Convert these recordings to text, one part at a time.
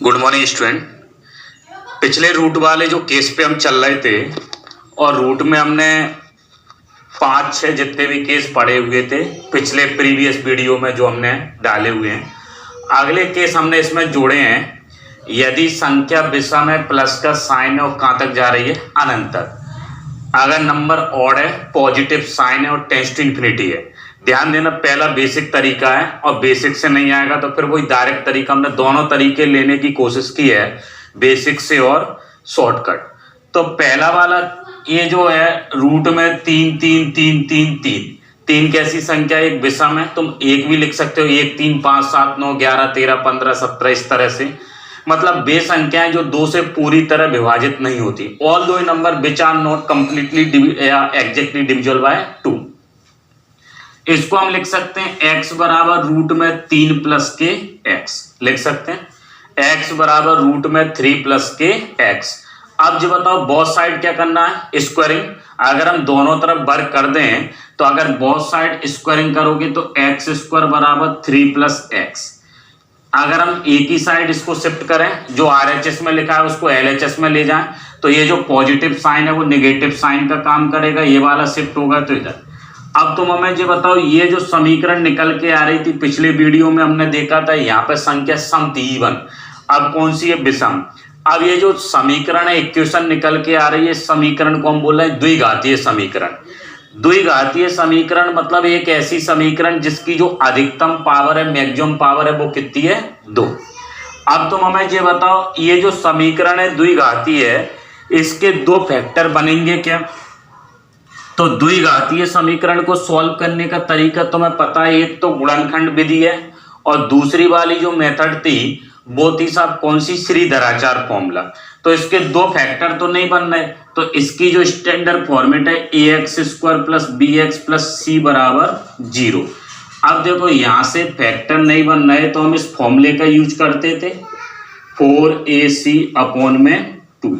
Good morning student. पिछले root वाले जो केस पे हम चल रहे थे और रूट में हमने 5-6 जितने भी केस पढ़े हुए थे पिछले प्रीवियस वीडियो में जो हमने डाले हुए हैं, अगले केस हमने इसमें जोड़े हैं। यदि संख्या विषम है, प्लस का साइन है और कहाँ तक जा रही है, अनंत तक। अगर नंबर ऑड है, पॉजिटिव साइन है और टेंड्स टू इन्फिनिटी है। ध्यान देना, पहला बेसिक तरीका है और बेसिक से नहीं आएगा तो फिर वही डायरेक्ट तरीका। हमने दोनों तरीके लेने की कोशिश की है, बेसिक से और शॉर्टकट। तो पहला वाला ये जो है रूट में 3 3 3 3 3 3 कैसी संख्या, एक विषम है। तुम एक भी लिख सकते हो, 1 3 5 7 9 11 13 15 17 इस तरह से। मतलब वे संख्याएं जो 2 से पूरी तरह विभाजित नहीं होती। All those number which are not completely exactly divisible by 2। इसको हम लिख सकते हैं x बराबर रूट में 3 प्लस के x लिख सकते हैं। x बराबर रूट में 3 प्लस के x। अब जो बताओ बोथ साइड क्या करना है, स्क्वायरिंग। अगर हम दोनों तरफ वर्ग कर दें तो अगर बोथ साइड स्क्वायरिंग करोगे तो x स्क्वायर बराबर 3 प्लस x। अगर हम एक ही साइड इसको शिफ्ट करें, जो RHS में लिखा है उसको LHS में ले जाएं, तो ये जो पॉजिटिव साइन है वो नेगेटिव साइन का काम करेगा, ये वाला शिफ्ट होगा तो इधर। अब तुम हमें ये बताओ, ये जो समीकरण निकल के आ रही थी पिछले वीडियो में हमने देखा था, यहाँ पे संख्या सम थी इवन। अब कौन सी है, विषम। अब ये जो समीकरण है, इक्वेशन निकल के आ रही है, समीकरण को हम बोल रहे हैं द्विघातीय समीकरण। द्विघातीय समीकरण मतलब एक ऐसी समीकरण जिसकी जो अधिकतम पावर है, मैक्सिमम पावर है, वो कितनी है, 2। अब तुम हमें ये बताओ, ये जो समीकरण है द्विघातीय है, इसके 2 फैक्टर बनेंगे क्या। तो द्विघातीय समीकरण को सॉल्व करने का तरीका तुम्हें पता है, एक तो गुणनखंड विधि है और दूसरी वाली जो मेथड थी वो थी साहब कौन सी, श्रीधराचार्य फॉर्मूला। तो इसके 2 फैक्टर तो नहीं बन रहे, तो इसकी जो स्टैंडर्ड फॉर्मेट है ax square plus bx plus c बराबर 0। अब देखो यहां से फैक्टर नहीं बन रहे तो हम इस फॉर्मूले का यूज करते थे, 4ac अपॉन में 2।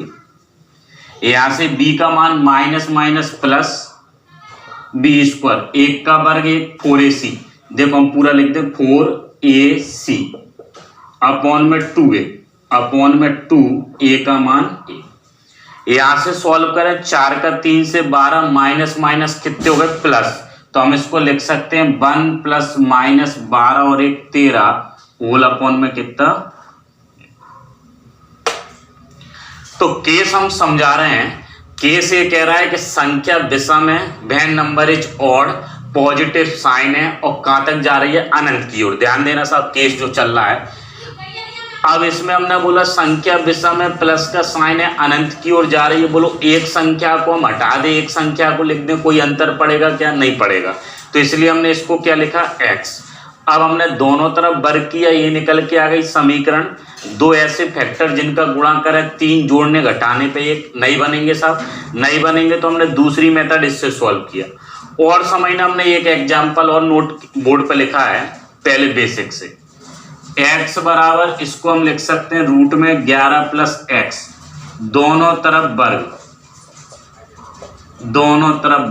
यहां से b का मान minus minus plus b square, 1 का वर्ग 1 4ac। देखो हम पूरा लिख दे 4ac अपॉन में 2a अपॉन में 2a का मान 1। यहां से सॉल्व करें, 4 का 3 से 12 माइनस माइनस कितने हो गए, प्लस। तो हम इसको लिख सकते हैं 1 प्लस माइनस 12 और 1 13 होल अपॉन में कितना। तो केस हम समझा रहे हैं, केस ये कह रहा है कि संख्या विषम है, when number is odd, positive sign है और कहां तक जा रही है, अनंत की ओर। ध्यान देना साहब, केस जो चल रहा है। अब इसमें हमने बोला संख्या विषम है, प्लस का साइन है, अनंत की ओर जा रही है। बोलो एक संख्या को हम हटा दें, एक संख्या को लिख दें, कोई अंतर पड़ेगा क्या, नहीं पड़ेगा। तो इसलिए हमने इसको क्या लिखा, x। अब हमने दोनों तरफ वर्ग किया, ये निकल के आ गई समीकरण। 2 ऐसे फैक्टर जिनका गुणा करें 3 जोड़ने घटाने पे 1 नहीं बनेंगे साहब, नहीं बनेंगे तो हमने दूसरी मेथड इससे सॉल्व किया। और समझना, हमने एक एग्जाम्पल और नोट बोर्ड पे लिखा है पहले बेसिक से। x बराबर, इसको हम लिख सकते हैं रूट में 11 प्लस x, दोनों तरफ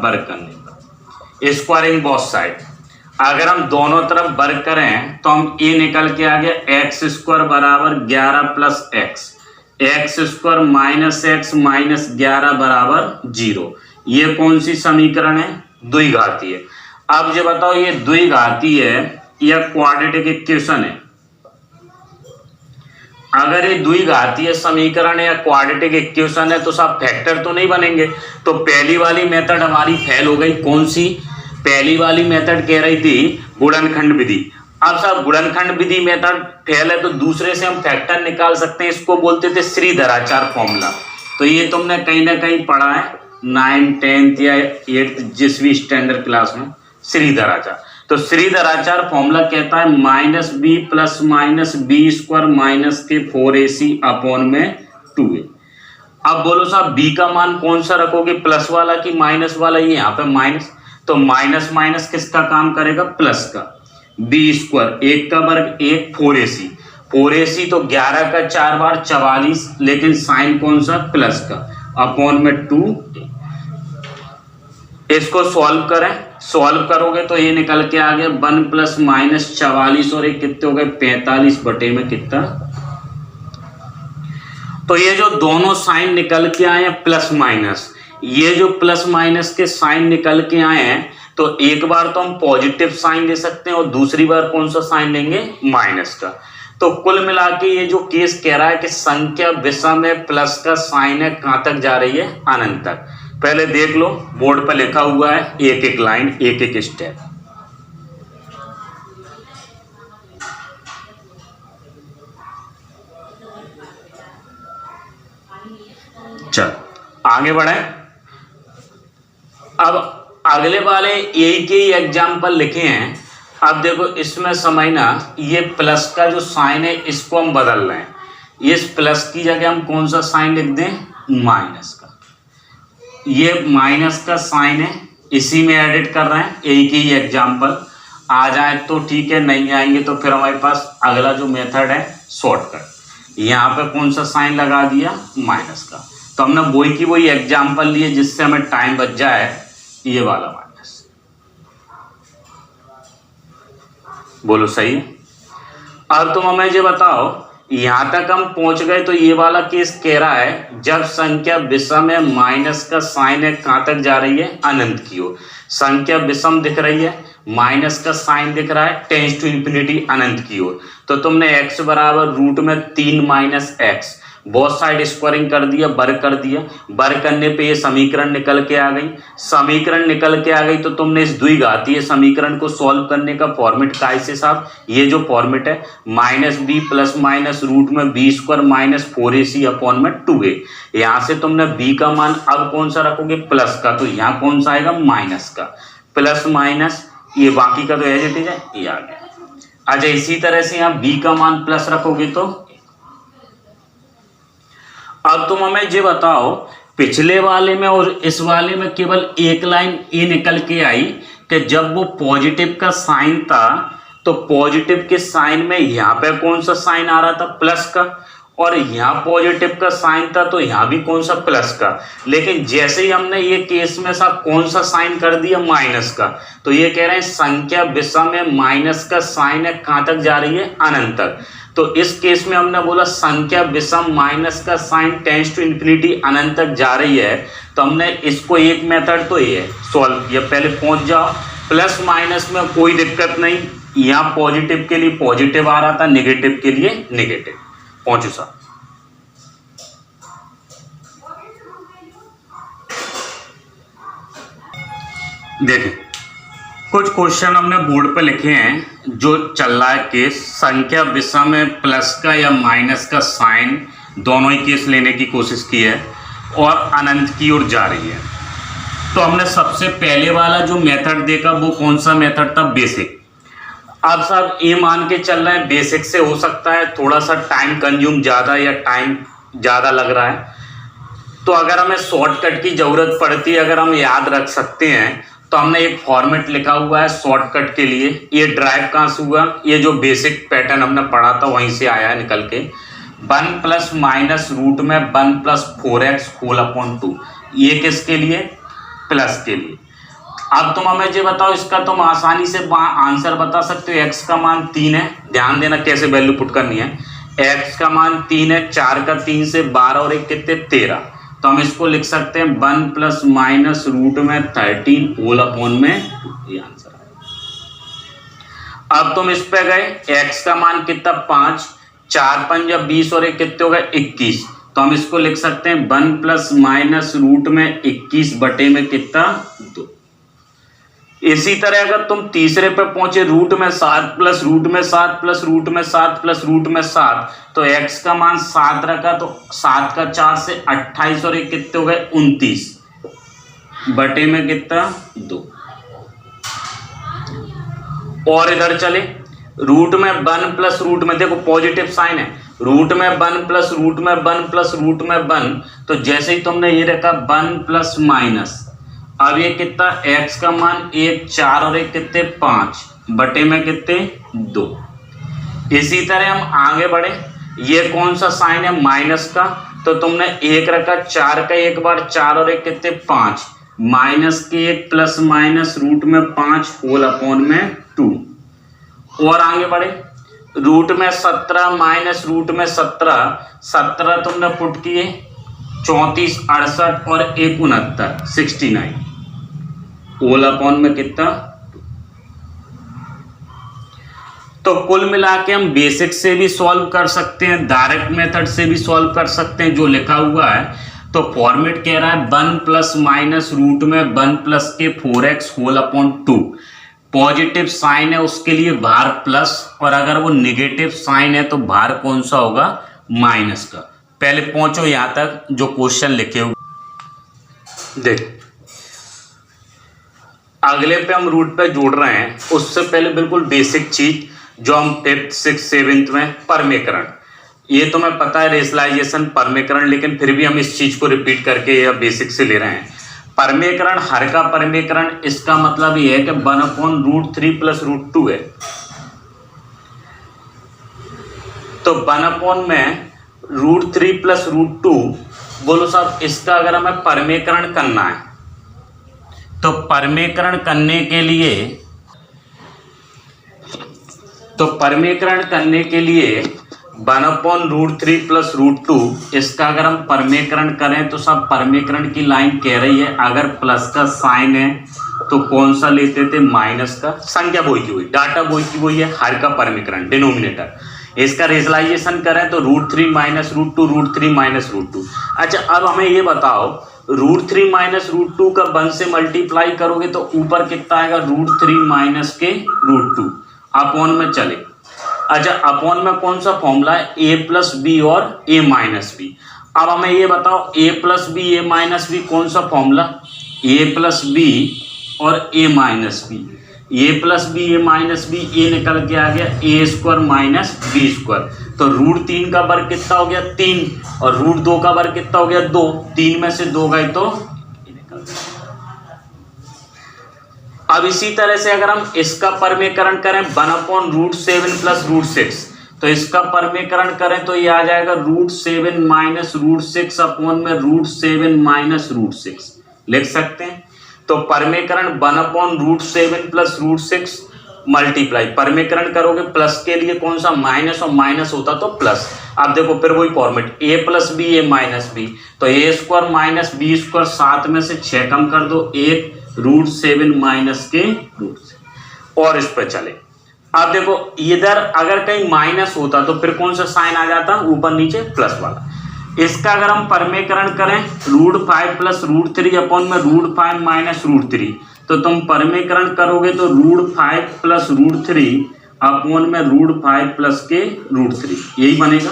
वर्ग करने का, स्क्वायरिंग बोथ साइड। अगर हम दोनों तरफ वर्ग करें तो हम ये निकल के आ गया x स्क्वायर बराबर 11 plus x square minus x minus 11 बराबर 0। ये कौन सी समीकरण है, द्विघातीय। अब ये बताओ ये द्विघातीय है या क्वाड्रेटिक इक्वेशन है। अगर ये द्विघातीय समीकरण है या क्वाड्रेटिक इक्वेशन है तो सब फैक्टर तो नहीं बनेंगे। तो पहली वाली मेथड हमारी फेल हो गई। कौन सी, पहली वाली मेथड कह रही थी गुणनखंड विधि। अब साहब गुणनखंड विधि मेथड फेल है तो दूसरे से हम फैक्टर निकाल सकते हैं, इसको बोलते थे श्रीधराचार्य फॉर्मूला। तो ये तुमने कहीं ना कहीं पढ़ा है 9th 10th या 8th जिस भी स्टैंडर्ड क्लास में, श्रीधराचार्य। तो श्रीधराचार्य फॉर्मूला कहता है minus B plus minus B square minus के 4ac अपॉन में 2a। अब बोलो साहब b का मान कौन सा रखोगे, प्लस वाला कि माइनस वाला, ये यहाँ पे माइनस। तो माइनस माइनस किसका काम करेगा, प्लस का। b स्क्वायर 1 का वर्ग 1 4ac तो 11 का 4 बार 44, लेकिन साइन कौन सा, प्लस का, अपॉन में 2। इसको सॉल्व करें, सॉल्व करोगे तो ये निकल के आ गया 1 प्लस माइनस 44 और एक कितने हो गए 45 बटे में कितना तो ये जो दोनों साइन निकल के आए हैं प्लस माइनस, ये जो प्लस माइनस के साइन निकल के आए हैं, तो एक बार तो हम पॉजिटिव साइन ले सकते हैं और दूसरी बार कौन सा साइन लेंगे, माइनस का। तो कुल मिला के ये जो केस कह रहा है कि संख्या विषम है, प्लस का साइन है, कहां तक जा रही है, अनंत तक। पहले देख लो, बोर्ड पर लिखा हुआ है, एक एक लाइन एक एक स्टेप। चल आगे बढ़े। अब अगले वाले एक ही एग्जाम्पल लिखे हैं। अब देखो इसमें समझना, ये प्लस का जो साइन है इसको हम बदल रहे हैं। इस प्लस की जगह हम कौन सा साइन लिख दें, माइनस का। ये माइनस का साइन है, इसी में एडिट कर रहे हैं। एक ही एग्जाम्पल आ जाए तो ठीक है, नहीं आएंगे तो फिर हमारे पास अगला जो मेथड है शॉर्टकट। यहाँ पे कौन सा साइन लगा दिया, माइनस का। तो हमने वही की वही एग्जाम्पल लिए जिससे हमें टाइम बच जाए, ये वाला माइनस। बोलो सही है। अब तुम हमें ये बताओ, यहां तक हम पहुंच गए तो ये वाला केस कह रहा है जब संख्या विषम है, माइनस का साइन है, कहां तक जा रही है, अनंत की ओर। संख्या विषम दिख रही है, माइनस का साइन दिख रहा है, टेंड्स टू इंफिनिटी, अनंत की ओर। तो तुमने x बराबर रूट में 3 माइनस एक्स, बहुत साइड स्क्वायरिंग कर दिया, वर्ग कर दिया। वर्ग करने पे ये समीकरण निकल के आ गई। समीकरण निकल के आ गई तो तुमने इस द्विघातीय समीकरण को सॉल्व करने का फॉर्मेट का ऐसे साहब, ये जो फॉर्मेट है minus B plus minus root में B square minus 4ac upon में 2a। यहाँ से तुमने b का मान अब कौन सा रखोगे, प्लस का। तो यहाँ कौन सा आएगा, माइनस का। प्लस माइनस ये बाकी का तो एज इट इज है, ये आ गया। अच्छा इसी तरह से यहाँ b का मान प्लस रखोगे तो। अब तुम हमें ये बताओ, पिछले वाले में और इस वाले में केवल एक लाइन ये निकल के आई कि जब वो पॉजिटिव का साइन था तो पॉजिटिव के साइन में यहाँ पे कौन सा साइन आ रहा था, प्लस का। और यहाँ पॉजिटिव का साइन था तो यहाँ भी कौन सा, प्लस का। लेकिन जैसे ही हमने ये केस में साहब कौन सा साइन कर दिया, माइनस का। तो ये कह रहे हैं संख्या विषम में माइनस का साइन है, कहां तक जा रही है, अनंत तक। तो इस केस में हमने बोला संख्या विषम माइनस का साइन टेंड्स टू इंफिनिटी, अनंत तक जा रही है। तो हमने इसको एक मेथड तो ये है सॉल्व, ये पहले पहुंच जाओ। प्लस माइनस में कोई दिक्कत नहीं, यहाँ पॉजिटिव के लिए पॉजिटिव आ रहा था, नेगेटिव के लिए नेगेटिव। पहुंचो साहब। देखिए कुछ क्वेश्चन हमने बोर्ड पे लिखे हैं जो चल रहा है केस, संख्या विषम में प्लस का या माइनस का साइन दोनों ही केस लेने की कोशिश की है और अनंत की ओर जा रही है। तो हमने सबसे पहले वाला जो मेथड देखा वो कौन सा मेथड था, बेसिक। अब साहब ये मान के चल रहे हैं बेसिक से हो सकता है थोड़ा सा टाइम कंज्यूम ज़्यादा या टाइम ज़्यादा लग रहा है, तो अगर हमें शॉर्टकट की ज़रूरत पड़ती है, अगर हम याद रख सकते हैं तो हमने एक फॉर्मेट लिखा हुआ है शॉर्टकट के लिए। ये ड्राइव कहाँ से हुआ, ये जो बेसिक पैटर्न हमने पढ़ा था वहीं से आया है निकल के। 1 प्लस माइनस रूट में 1 प्लस 4x होल अपॉन 2, ये किसके लिए, प्लस के लिए। अब तुम हमें ये बताओ, इसका तुम आसानी से आंसर बता सकते हो। x का मान 3 है, ध्यान देना कैसे वैल्यू पुट करनी है। x का मान 3 है, 4 का 3 से 12 और 1 कितने, 13। तो हम इसको लिख सकते हैं 1 प्लस माइनस रूट में 13 होल अपॉन में 2, ये आंसर है। अब तुम इस पे गए, x का मान कितना, 5, 4 5 या 20 और 1 कितने हो गए, 21। तो हम इसको लिख सकते हैं 1 प्लस माइनस रूट में 21 बटे में कितना, 2। इसी तरह अगर तुम तीसरे पे पहुंचे, रूट में 7 प्लस रूट में 7 प्लस रूट में 7 प्लस रूट में 7, तो x का मान 7 रखा तो 7 का 4 से 28 और 1 कितने हो गए, 29 बटे में कितना, 2। और इधर चले, रूट में 1 प्लस रूट में, देखो पॉजिटिव साइन है, रूट में 1 प्लस रूट में 1 प्लस रूट में 1। तो जैसे ही तुमने ये रखा 1 प्लस माइनस, अब ये कितना, x का मान 1 4 और 1 कितने, 5 बटे में कितने, 2। इसी तरह हम आगे बढ़े, ये कौन सा साइन है, माइनस का। तो तुमने 1 रखा, 4 का एक बार 4 और 1 कितने, 5, माइनस के 1 प्लस माइनस रूट में 5 होल अपॉन में 2। और आगे बढ़े, रूट में 17 माइनस रूट में 17 तुमने पुट किए 34 68 और 69 69 होल अपॉन में कितना। तो कुल मिला के हम बेसिक से भी सॉल्व कर सकते हैं, डायरेक्ट मेथड से भी सॉल्व कर सकते हैं जो लिखा हुआ है। तो फॉर्मेट कह रहा है 1 प्लस माइनस रूट में 1 प्लस के 4x whole upon 2। Positive sign है उसके लिए बाहर प्लस, और अगर वो निगेटिव साइन है तो बाहर कौन सा होगा, माइनस का। पहले पहुंचो यहां तक जो क्वेश्चन लिखे हुए। देख अगले पे हम रूट पे जोड़ रहे हैं, उससे पहले बिल्कुल बेसिक चीज जो हम 5th 6th 7th में परमीकरण, ये तो मैं पता है रेशनलाइजेशन परमीकरण, लेकिन फिर भी हम इस चीज को रिपीट करके या बेसिक से ले रहे हैं। परमीकरण, हर का परमीकरण, इसका मतलब ये है कि 1/√3 प्लस √2 है। तो 1 में √3 प्लस √2, बोलो साहब इसका अगर हमें परमीकरण करना है तो परमीकरण करने के लिए 1/√3 प्लस √2, इसका अगर हम परमीकरण करें तो सब परमीकरण की लाइन कह रही है अगर प्लस का साइन है तो कौन सा लेते थे, माइनस का। संख्या वही की वही, डाटा वही की वही है, हर का परमीकरण डिनोमिनेटर। इसका रेशनलाइजेशन करें तो √3 माइनस √2 √3 माइनस √2। अच्छा अब हमें ये बताओ √3 माइनस √2 का 1 से मल्टीप्लाई करोगे तो ऊपर कितना आएगा, √3 माइनस के √2 अपॉन में चले। अच्छा अपॉन में कौन सा फॉर्मूला है, a प्लस बी और a माइनस बी। अब हमें ये बताओ a plus b a minus b कौन सा फॉर्मूला, a प्लस बी और a minus b. a plus b a minus b, a निकल के आ गया a² माइनस b²। तो √3 का वर्ग कितना हो गया, 3, और √2 का वर्ग कितना हो गया, 2। 3 में से 2 गए तो निकल गया। अब इसी तरह से अगर हम इसका परमीकरण करें 1/√7 प्लस √6, तो इसका परमीकरण करें तो ये आ जाएगा √7 माइनस √6 अपॉन में √7 माइनस √6 लिख सकते हैं। तो परमीकरण 1/√7 प्लस √6 मल्टीप्लाई, परमीकरण करोगे प्लस के लिए कौन सा, माइनस, और माइनस होता तो प्लस। अब देखो फिर वही format, a plus b a minus B, तो a² माइनस b², 7 में से 6 कम कर दो, 1 √7 माइनस के √6, और इस पर चले। अब देखो इधर अगर कहीं माइनस होता तो फिर कौन सा साइन आ जाता, ऊपर नीचे प्लस वाला। इसका अगर हम परमीकरण करें √5 प्लस √3 अपॉन में √5 माइनस √3, तो तुम परमीकरण करोगे तो √5 प्लस √3 अपॉन में √5 प्लस के √3, यही बनेगा।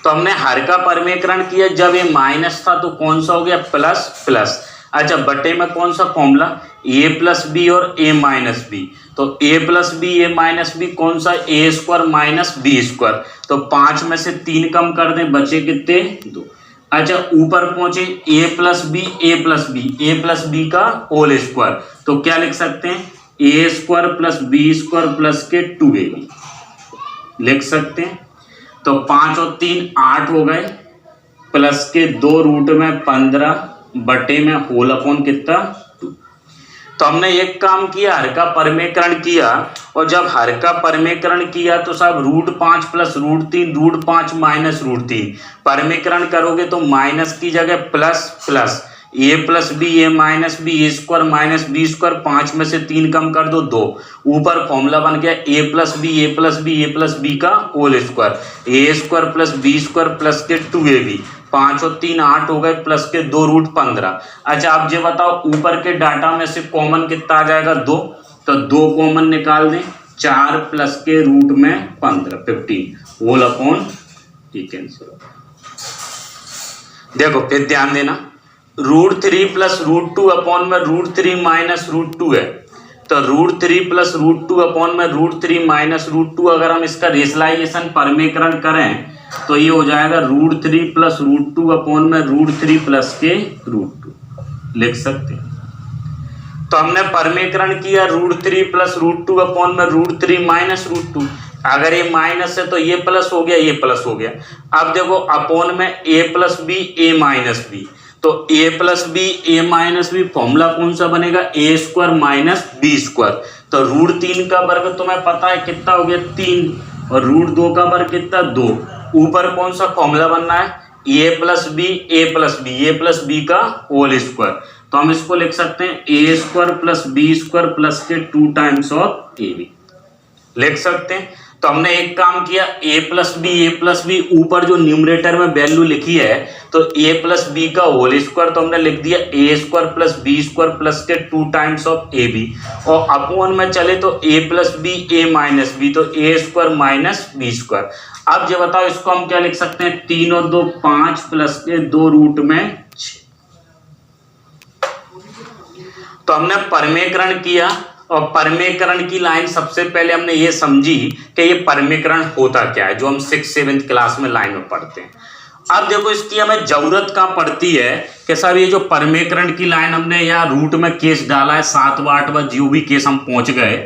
तो हमने हर का परमीकरण किया, जब ये माइनस था तो कौन सा हो गया, प्लस प्लस। अच्छा बटे में कौन सा फॉर्मूला, a प्लस बी और a माइनस बी। तो a plus b a minus b कौन सा, a² माइनस b²। तो 5 में से 3 कम कर दें, बचे कितने, 2। अच्छा ऊपर पहुंचे a प्लस बी का होल स्क्वायर, तो क्या लिख सकते हैं, a² प्लस b² प्लस के 2ab लिख सकते हैं। तो 5 और 3 8 हो गए, प्लस के 2 रूट में 15 बटे में होल अपॉन कितना, 2। तो हमने एक काम किया, हर का परमीकरण किया, और जब हर का परमीकरण किया तो साहब √5 प्लस √3 √5 माइनस √3 परमीकरण करोगे तो माइनस की जगह plus plus, a plus b a minus b a² minus b², 5 में से 3 कम कर दो, 2। ऊपर फॉर्मूला बन गया a प्लस बी का whole square, a² plus b² plus के 2ab, 5 और 3 8 हो गए, प्लस के 2 √15। अच्छा अब ये बताओ ऊपर के डाटा में से कॉमन कितना आ जाएगा, 2। तो 2 कॉमन निकाल दें, 4 प्लस के रूट में 15 15 होल अपॉन, ये कैंसिल। देखो फिर ध्यान देना, √3 प्लस √2 अपॉन में √3 माइनस √2 है, तो √3 प्लस √2 अपॉन में √3 माइनस √2 अगर हम इसका रेशनलाइजेशन परमीकरण करें तो ये हो जाएगा √3 प्लस √2 अपॉन में √3 प्लस के √2 लिख सकते हैं। तो हमने परमीकरण किया √3 प्लस √2 अपॉन में √3 माइनस √2, अगर ये माइनस है तो ये प्लस हो गया, ये प्लस हो गया। अब देखो अपॉन में a plus b a minus B, तो a plus B A minus b formula कौन सा बनेगा, a square minus B square. तो रूट 3 का वर्ग तुम्हें पता है कितना हो गया 3, और रूट 2 का वर्ग कितना 2। ऊपर कौन सा फॉर्मूला बनना है, ए प्लस बी का होल स्क्वायर। तो हम इसको लिख सकते हैं A square plus B square plus के 2 टाइम्स ऑफ ए बी लिख सकते हैं। तो हमने एक काम किया, ए प्लस बी ऊपर जो न्यूमरेटर में वैल्यू लिखी है तो ए प्लस बी का होल स्क्वायर, तो हमने लिख दिया A square plus B square plus के 2 टाइम्स ऑफ ए बी, और अपॉन में चले तो A plus B A minus B, तो A square minus B square. अब जो बताओ इसको हम क्या लिख सकते हैं, 3 और 2 5 प्लस के 2 रूट में 6। तो हमने परमेकरण किया, और परमेकरण की लाइन सबसे पहले हमने ये समझी कि ये परमेकरण होता क्या है, जो हम 6-7 क्लास में लाइन में पढ़ते हैं। अब देखो इसकी हमें जरूरत कहाँ पड़ती है कि साहब ये जो परमेकरण की लाइन हमने यहाँ रूट में केस डाला है 7वां 8वां जो भी केस हम पहुंच गए,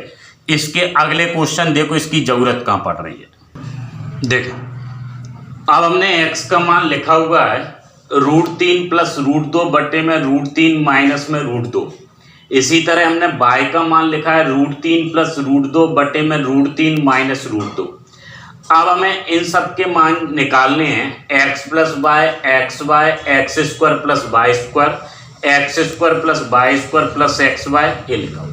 इसके अगले क्वेश्चन देखो इसकी जरूरत कहाँ पड़ रही है। देखो अब हमने x का मान लिखा हुआ है √3 प्लस √2 बटे में √3 माइनस में √2। इसी तरह हमने y का मान लिखा है √3 प्लस √2 बटे में √3 माइनस √2। अब हमें इन सब के मान निकालने हैं, x plus y x square plus y square x square plus y square plus x y, ये लिखा हो।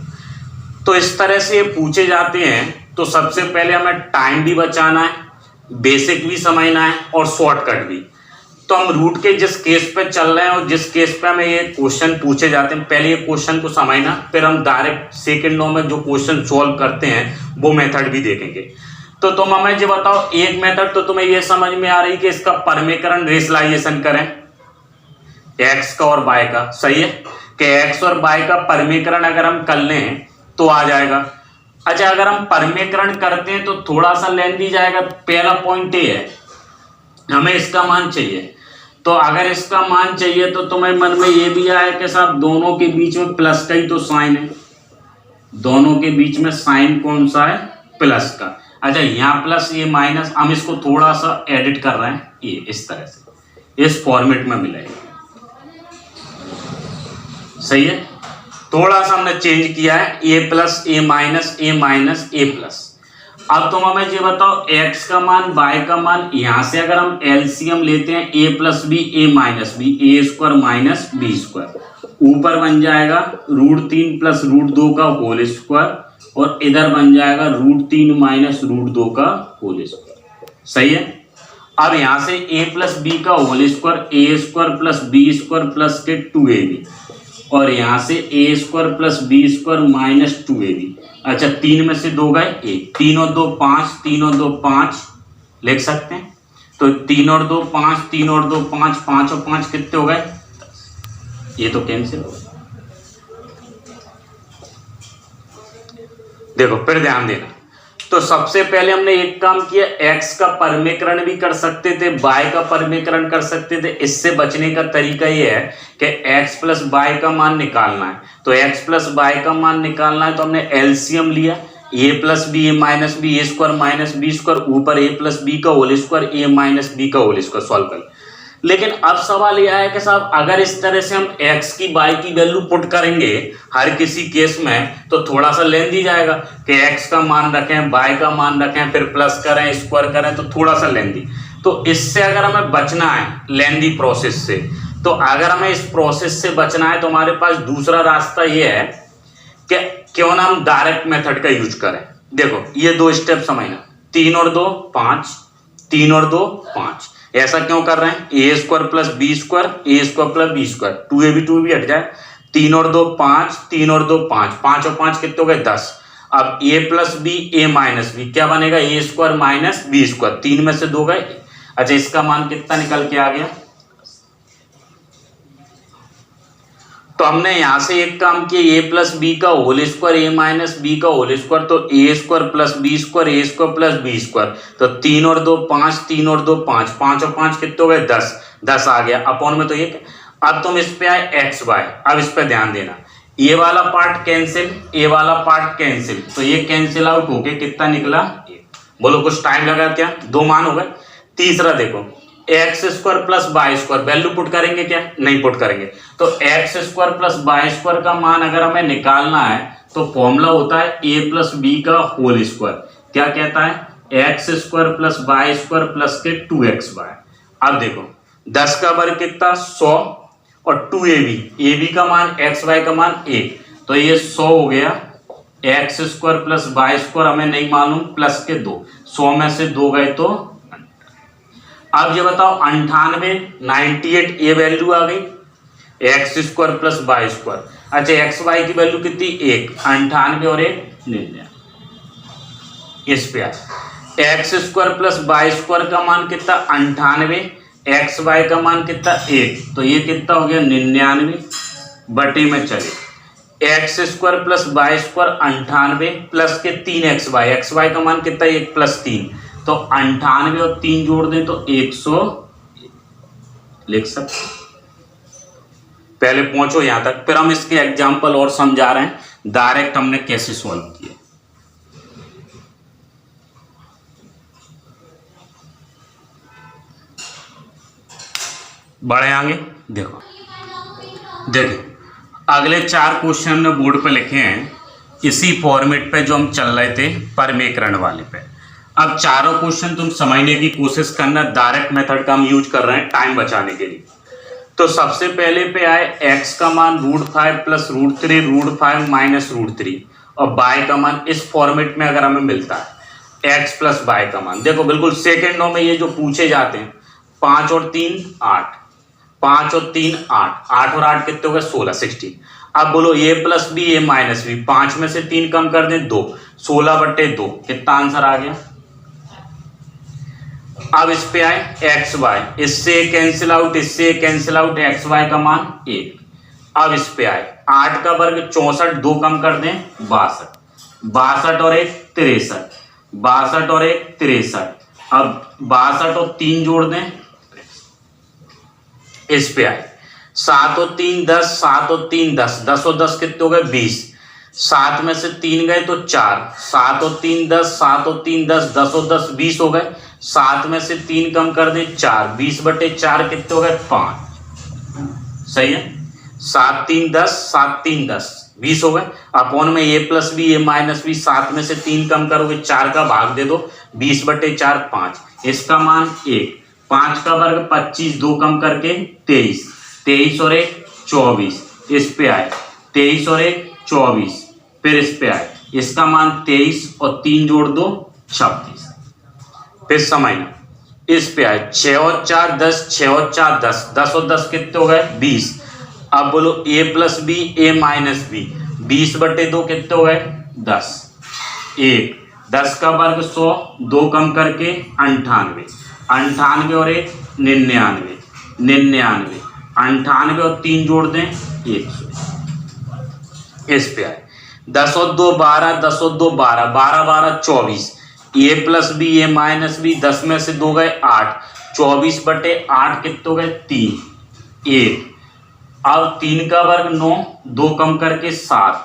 तो इस तरह से ये पूछे जाते हैं। तो सबसे पहले हमें टाइम भी बचाना है, बेसिक भी समझना है और शॉर्टकट भी। तो हम रूट के जिस केस पे चल रहे हैं और जिस केस पे हमें ये क्वेश्चन पूछे जाते हैं, पहले ये क्वेश्चन को समझना, फिर हम डायरेक्ट सेकंडों में जो क्वेश्चन सॉल्व करते हैं वो मेथड भी देखेंगे। तो तुम हमें जो बताओ एक मेथड तो तुम्हें ये समझ में आ रही कि इसका परमेकरण रेशनलाइजेशन करें एक्स का और वाई का, सही है कि एक्स और वाई का परमेकरण अगर हम कर लें तो आ जाएगा। अच्छा अगर हम परमेकरण करते हैं तो थोड़ा सा लेंदी जाएगा। पहला पॉइंट ये है हमें इसका मान चाहिए, तो अगर इसका मान चाहिए तो तुम्हें मन में ये भी आया कि साहब दोनों के बीच में प्लस का ही तो साइन है, दोनों के बीच में साइन कौन सा है, प्लस का। अच्छा यहाँ प्लस ये माइनस, हम इसको थोड़ा सा एडिट कर रहे हैं, ये इस तरह से इस फॉर्मेट में मिलेगा, सही है। थोड़ा सा हमने चेंज किया है, ए प्लस ए माइनस ए प्लस। अब तुम हमें ये बताओ x का मान y का मान, यहां से अगर हम एलसीएम लेते हैं a plus B A minus b, a square minus B square, ऊपर बन जाएगा √3 प्लस √2 का होल स्क्वायर, और इधर बन जाएगा √3 माइनस √2 का होल स्क्वायर, सही है। अब यहां से a प्लस बी का whole square, A square plus B square plus के 2ab, और यहां से a square plus B square minus 2ab। अच्छा 3 में से 2 गए 1, 3 और 2 5, 3 और 2 5 लिख सकते हैं। तो 3 और 2 5, 3 और 2 5, 5 और 5 कितने हो गए, ये तो कैंसिल हो गए। देखो फिर ध्यान देना, तो सबसे पहले हमने एक काम किया, x का परमेकरण भी कर सकते थे, y का परमेकरण कर सकते थे। इससे बचने का तरीका ये है कि x प्लस वाई का मान निकालना है। तो x प्लस वाई का मान निकालना है तो हमने एलसीएम लिया, a plus B A minus b, a square minus B square, ऊपर a प्लस बी का whole square, a minus b का होल स्क्वायर, सॉल्व कर। लेकिन अब सवाल यह है कि साहब अगर इस तरह से हम x की y की वैल्यू पुट करेंगे हर किसी केस में तो थोड़ा सा लेंदी जाएगा कि x का मान रखें, y का मान रखें, फिर प्लस करें, स्क्वायर करें, तो थोड़ा सा लेंदी। तो इससे अगर हमें बचना है लेंदी प्रोसेस से, तो अगर हमें इस प्रोसेस से बचना है तो हमारे पास दूसरा रास्ता ये है कि क्यों ना हम डायरेक्ट मेथड का यूज करें। देखो ये 2 स्टेप समझना, 3 और 2 5, 3 और 2 5। ऐसा क्यों कर रहे हैं, A square plus B square, A square plus B square, 2 भी हट जाए, 3 और 2 5, 3 और 2 5, 5 और 5 कितने हो गए 10। अब ए प्लस बी ए माइनस बी क्या बनेगा, a square minus B square, 3 में से 2 गए। अच्छा इसका मान कितना निकल के आ गया। तो हमने यहां से एक काम किया, ए प्लस बी का whole square, a minus b का होल स्क्वायर, तो A square plus B square, A square plus B square, तो 3 और 2 5, 3 और 2 5, 5 और 5 कितने हो गए 10, 10 आ गया अपॉन में। तो ये अब तुम इस पे आए एक्स वाई, अब इस पे ध्यान देना, ये वाला पार्ट कैंसिल, ये वाला पार्ट कैंसिल, तो ये कैंसिल आउट हो गया, कितना निकला 1। बोलो कुछ टाइम लगा क्या, 2 मान हो गए। तीसरा देखो x square plus y square, value put करेंगे क्या? नहीं पुट करेंगे। तो x square plus y square का मान अगर हमें निकालना है तो फॉर्मूला होता है ए प्लस बी का होल स्क्वायर। क्या कहता है? X square plus y square plus के 2xy। अब देखो 10 का वर्ग कितना? 100 और 2ab, का मान xy का मान 1, तो ये 100 हो गया। X square plus y square हमें नहीं मालूम, प्लस के 2, 100 में से 2 गए तो। अब ये बताओ 98 ये वैल्यू आ गई x square plus y square. अच्छा एक्स वाई की वैल्यू कितनी? 1, 98 और 1 99। इस पे x square plus y square का मान कितना? 98, एक्स वाई का मान कितना? 1, तो ये कितना हो गया? 99 बटे में चले x square plus y square 98 plus के 3xy, एक्स वाई का मान कितना? 1 प्लस 3, तो 98 और 3 जोड़ दें तो 100 लिख सकते। पहले पहुंचो यहां तक, फिर हम इसके एग्जाम्पल और समझा रहे हैं डायरेक्ट हमने कैसे सॉल्व किया। बढ़े आगे, देखो देखिए अगले 4 क्वेश्चन हमने बोर्ड पे लिखे हैं इसी फॉर्मेट पे जो हम चल रहे थे परमीकरण वाले पे। अब चारों क्वेश्चन तुम समझने की कोशिश करना, डायरेक्ट मेथड का हम यूज कर रहे हैं टाइम बचाने के लिए। तो सबसे पहले पे आए x का मान √5 प्लस √3 √5 माइनस √3 और y का मान इस फॉर्मेट में अगर हमें मिलता है x प्लस y का मान। देखो बिल्कुल सेकेंडों में ये जो पूछे जाते हैं, 5 और 3 8, 5 और 3 8, 8 और 8 कितने हो गए? 16 16। अब बोलो a plus B A minus b, 5 में से 3 कम कर दें 2, 16 बटे 2, कितना आंसर आ गया? अब इस पे आए एक्स वाई, इससे कैंसिल आउट, इससे कैंसिल आउट, एक्स वाई का मान 1। अब इस पे आए 8 का वर्ग 64, 2 कम कर दें 62, 62 और 1 63, 62 और 1 63। अब 62 और 3 जोड़ दें, इस पे आए 7 और 3 10, 7 और 3 10, 10 और 10 कितने हो गए? 20, 7 में से 3 गए तो 4, 7 और 3 10, 7 और 3 10, 10 और 10 20 हो गए। 7 में से 3 कम कर दें 4, 20 बटे 4 कितने हो गए? 5। सही है, 7 3 10, 7 3 10, 20 हो गए। अपॉन में a plus B A minus b, 7 में से 3 कम करोगे 4 का भाग दे दो, 20 बटे 4 5, इसका मान 1। 5 का वर्ग 25, 2 कम करके 23, 23 और 1 24, इस पे आए 23 और 1 24, फिर इस पे आए इसका मान 23 और 3 जोड़ दो 26, फिर समझना इस पे आए 6 और 4 10, 6 और 4 10, 10 और 10 कितने हो गए? 20। अब बोलो a plus B A minus b, 20 बटे 2 कितने हो गए? 10। 1 10 का वर्ग 100, 2 कम करके 98, 98 और 1 99, 99, 98 और 3 जोड़ दें 100, इस पे आए 10 और 2 12, 10 और 2 12, 12 12 24, a plus B A minus b, 10 में से 2 गए 8, 24 बटे 8 कितने हो गए? 3 1। अब 3 का वर्ग 9, 2 कम करके 7,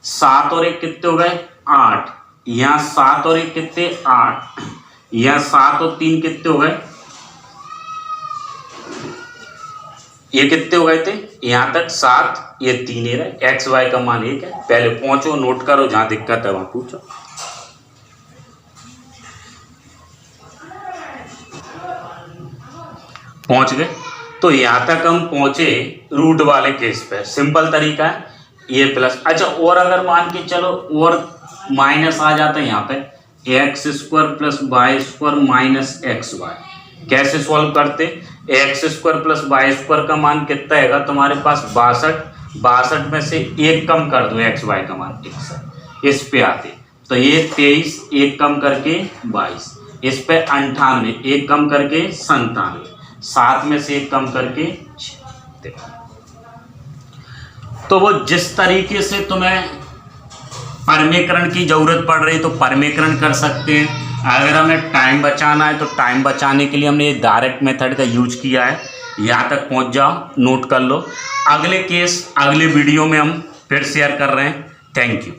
7 और 1 कितने हो गए? 8, यहाँ 7 और 1 कितने? 8, यहाँ 7 और 3 कितने हो गए? ये कितने हो गए थे? यहाँ तक 7, ये 3 ही रहे। एक्स वाई का मान 1 है। पहले पहुंचो, नोट करो, जहां दिक्कत है वहां पूछो। पहुंच गए? तो यहां तक हम पहुंचे रूट वाले केस पे। सिंपल तरीका है ये प्लस। अच्छा और अगर मान के चलो और माइनस आ जाता है यहाँ पे x square plus y square minus x y, कैसे सॉल्व करते? X square plus y square का मान कितना है तुम्हारे पास? 62, 62 में से 1 कम कर दो, एक्स वाई का मान 61, इस पे आते तो ये 23, 1 कम करके 22, इस पे 98, 1 कम करके 97, 7 में से 1 कम करके 6। तो वो जिस तरीके से तुम्हें परमीकरण की जरूरत पड़ रही तो परमीकरण कर सकते हैं। अगर हमें टाइम बचाना है तो टाइम बचाने के लिए हमने ये डायरेक्ट मेथड का यूज किया है। यहाँ तक पहुँच जाओ, नोट कर लो। अगले केस अगले वीडियो में हम फिर शेयर कर रहे हैं। Thank you.